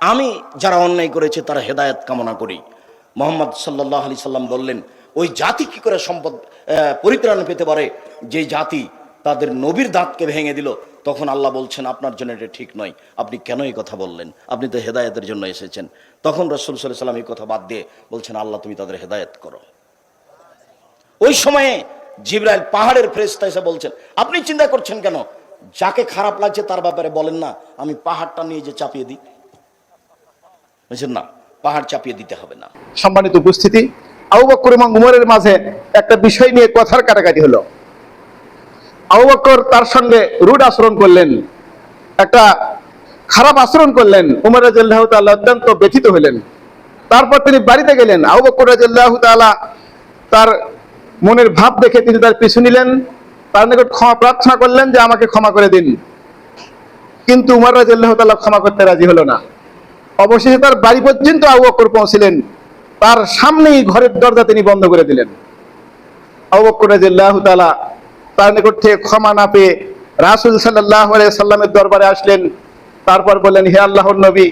আমি যারা অন্যায় করেছে তারা হেদায়েত কামনা করি। মুহাম্মদ সাল্লাল্লাহু আলাইহি সাল্লাম বললেন, ওই জাতি কি করে সম্পদ পরিত্রাণ পেতে পারে যে জাতি তাদের নবীর দাঁতকে ভেঙে দিল। তখন আল্লাহ বলছেন, আপনার জন্য এটা ঠিক নয়, আপনি কেন এই কথা বললেন? আপনি তো হেদায়েতের জন্য এসেছেন। তখন রাসূল সাল্লাল্লাহু আলাইহি সাল্লাম এই কথা বাদ দিয়ে বলছেন, আল্লাহ তুমি তাদের হেদায়েত করো। ওই সময়ে জিবরাইল পাহাড়ের ফেরেশতা এসে বলছেন, আপনি চিন্তা করছেন কেন? যাকে খারাপ লাগছে তার ব্যাপারে বলেন না, আমি পাহাড়টা নিয়ে যে চাপিয়ে দিই। বুঝছেন না, পাহাড় চাপিয়ে দিতে হবে না। সম্মানিত উপস্থিতি, আবু বকর এবং উমরের মাঝে একটা বিষয় নিয়ে কথার কাটাকাটি হলো। আবু বকর তার সঙ্গে রুড আচরণ করলেন, একটা খারাপ আচরণ করলেন। উমর রাদিয়াল্লাহু তাআলা অত্যন্ত ব্যথিত হলেন। তারপর তিনি বাড়িতে গেলেন। আবু বকর রাদিয়াল্লাহু তাআলা তার মনের ভাব দেখে তিনি তার পিছু নিলেন, তার নিকট ক্ষমা প্রার্থনা করলেন যে আমাকে ক্ষমা করে দিন। কিন্তু উমর রাদিয়াল্লাহু তাআলা ক্ষমা করতে রাজি হলো না। অবশেষে তার বাড়ি পর্যন্ত আবু বকর পৌঁছলেন, তার সামনেই ঘরের দরজা তিনি বন্ধ করে দিলেন। আবু বকর রাদিয়াল্লাহু তাআলা তার নিকট থেকে ক্ষমা না পেয়ে রাসূল সাল্লাল্লাহু আলাইহি সাল্লামের দরবারে আসলেন। তারপর বললেন, হে আল্লাহর নবী,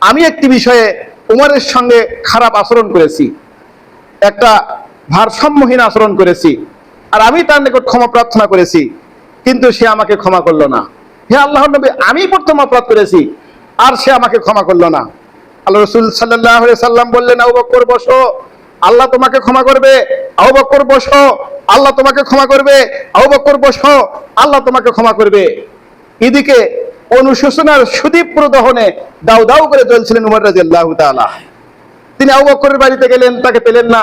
আমি একটি বিষয়ে উমরের সঙ্গে খারাপ আচরণ করেছি, একটা ভারসাম্যহীন আচরণ করেছি, আর আমি তার নিকট ক্ষমা প্রার্থনা করেছি, কিন্তু সে আমাকে ক্ষমা করলো না। হে আল্লাহর নবী, আমি প্রথম অপরাধ করেছি আর সে আমাকে ক্ষমা করলো না। আল্লাহ রাসূল সাল্লাল্লাহু আলাইহি সাল্লাম বললেন, আবু বকর বসো, আল্লাহ তোমাকে ক্ষমা করবে। আবু বকর বসো, আল্লাহ তোমাকে ক্ষমা করবে। আবু বকর বসো, আল্লাহ তোমাকে ক্ষমা করবে। এদিকে অনুশোচনার সুদীপ্ত দহনে দাউ দাউ করে জ্বলছিলেন উমর রাদিয়াল্লাহু তাআলা। তিনি আবু বকরের বাড়িতে গেলেন, তাকে পেলেন না।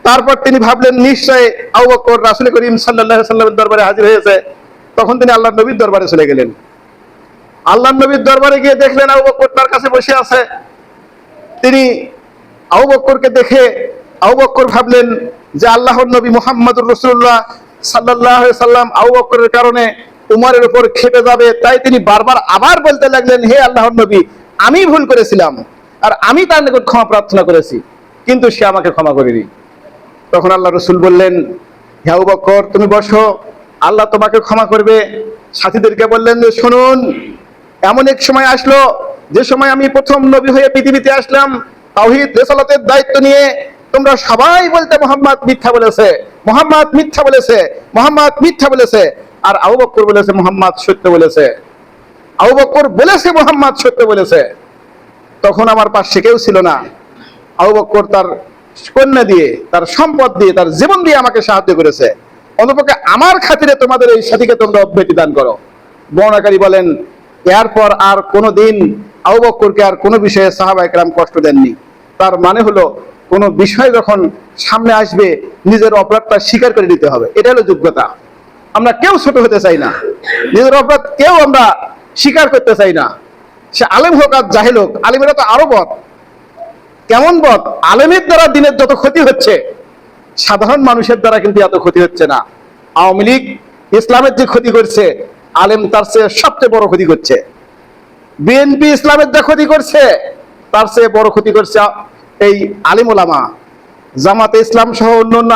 তারপর তিনি ভাবলেন, নিশ্চয় আবু বকর রাসূল করিম সাল্লাল্লাহু আলাইহি সাল্লামের দরবারে হাজির হয়েছে। তখন তিনি আল্লাহর নবীর দরবারে চলে গেলেন। আল্লাহর নবীর দরবারে গিয়ে দেখলেন আবু বকর তার কাছে বসে আছে। তিনি আবু বকরকে দেখে আবু বকর ভাবলেন যে আল্লাহর নবী মুহাম্মদুর রাসূলুল্লাহ সাল্লাল্লাহু আলাইহি সাল্লাম আবু বকরের কারণে উমরের উপর খেপে যাবে। তাই তিনি বারবার আবার বলতে লাগলেন, হে আল্লাহর নবী, আমি ভুল করেছিলাম আর আমি তার নিকট ক্ষমা প্রার্থনা করেছি, কিন্তু সে আমাকে ক্ষমা করেনি। তখন আল্লাহ রাসূল বললেন, হে আবু বকর, তুমি বসো, আল্লাহ তোমাকে ক্ষমা করবে। সাথীদেরকে বললেন যে, শুনুন, এমন এক সময় আসলো যে সময় আমি প্রথম নবী হয়ে পৃথিবীতে আসলাম, তাওহীদ রিসালাতের দায়িত্ব নিয়ে। তোমরা সবাই বলতে মুহাম্মদ মিথ্যা বলেছে, মুহাম্মদ মিথ্যা বলেছে, মুহাম্মদ মিথ্যা বলেছে। আর আবু বকর বলেছে মুহাম্মদ সত্য বলেছে। আবু বকর বলেছে মুহাম্মদ সত্য বলেছে। তখন আমার পাশে কেউ ছিল না। আবু বকর তার কন্যা দিয়ে, তার সম্পদ দিয়ে, তার জীবন দিয়ে আমাকে সাহায্য করেছে। অন্তপক্ষে আমার খাতিরে তোমাদের এই সাথীকে তোমরা অব্যাহতি দান করো। বর্ণনাকারী বলেন, এরপর আর কোনোদিন আবু বকরকে আর কোনো বিষয়ে সাহাবায়ে কেরাম কষ্ট দেননি। তার মানে হলো, কোনো বিষয় যখন সামনে আসবে নিজের অপরাধটা স্বীকার করে নিতে হবে। এটা হলো যোগ্যতা। আমরা কেউ ছোট হতে চাই না, নিজের অপরাধ কেউ আমরা স্বীকার করতে চাই না। সে আলেম হোক আর জাহেল হোক, আলেমেরা তো আরো বদ। কেমন বদ? আলেমের দ্বারা দিনের যত ক্ষতি হচ্ছে, সাধারণ মানুষের দ্বারা কিন্তু এত ক্ষতি হচ্ছে না। আওয়ামী লীগ ইসলামের যে ক্ষতি করছে, আলেম তার চেয়ে সবচেয়ে বড় ক্ষতি করছে। বিএনপি ইসলামের যা ক্ষতি করছে, তার চেয়ে বড় ক্ষতি করছে এই আলেম ওলামা। জামাতে ইসলাম সহ অন্যান্য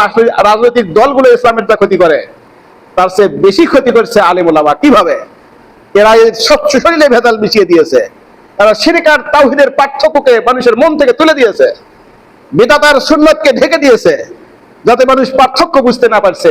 রাজনৈতিক দলগুলো ইসলামের যা ক্ষতি করে, তার চেয়ে বেশি ক্ষতি করছে আলেম ওলামা। কিভাবে? এরা এই স্বচ্ছ শরীরে ভেজাল মিশিয়ে দিয়েছে। তারা শিরক আর তাওহীদের পার্থক্যকে মানুষের মন থেকে তুলে দিয়েছে, বিদআত আর সুন্নাতকে ঢেকে দিয়েছে, যাতে মানুষ পার্থক্য বুঝতে না পারছে।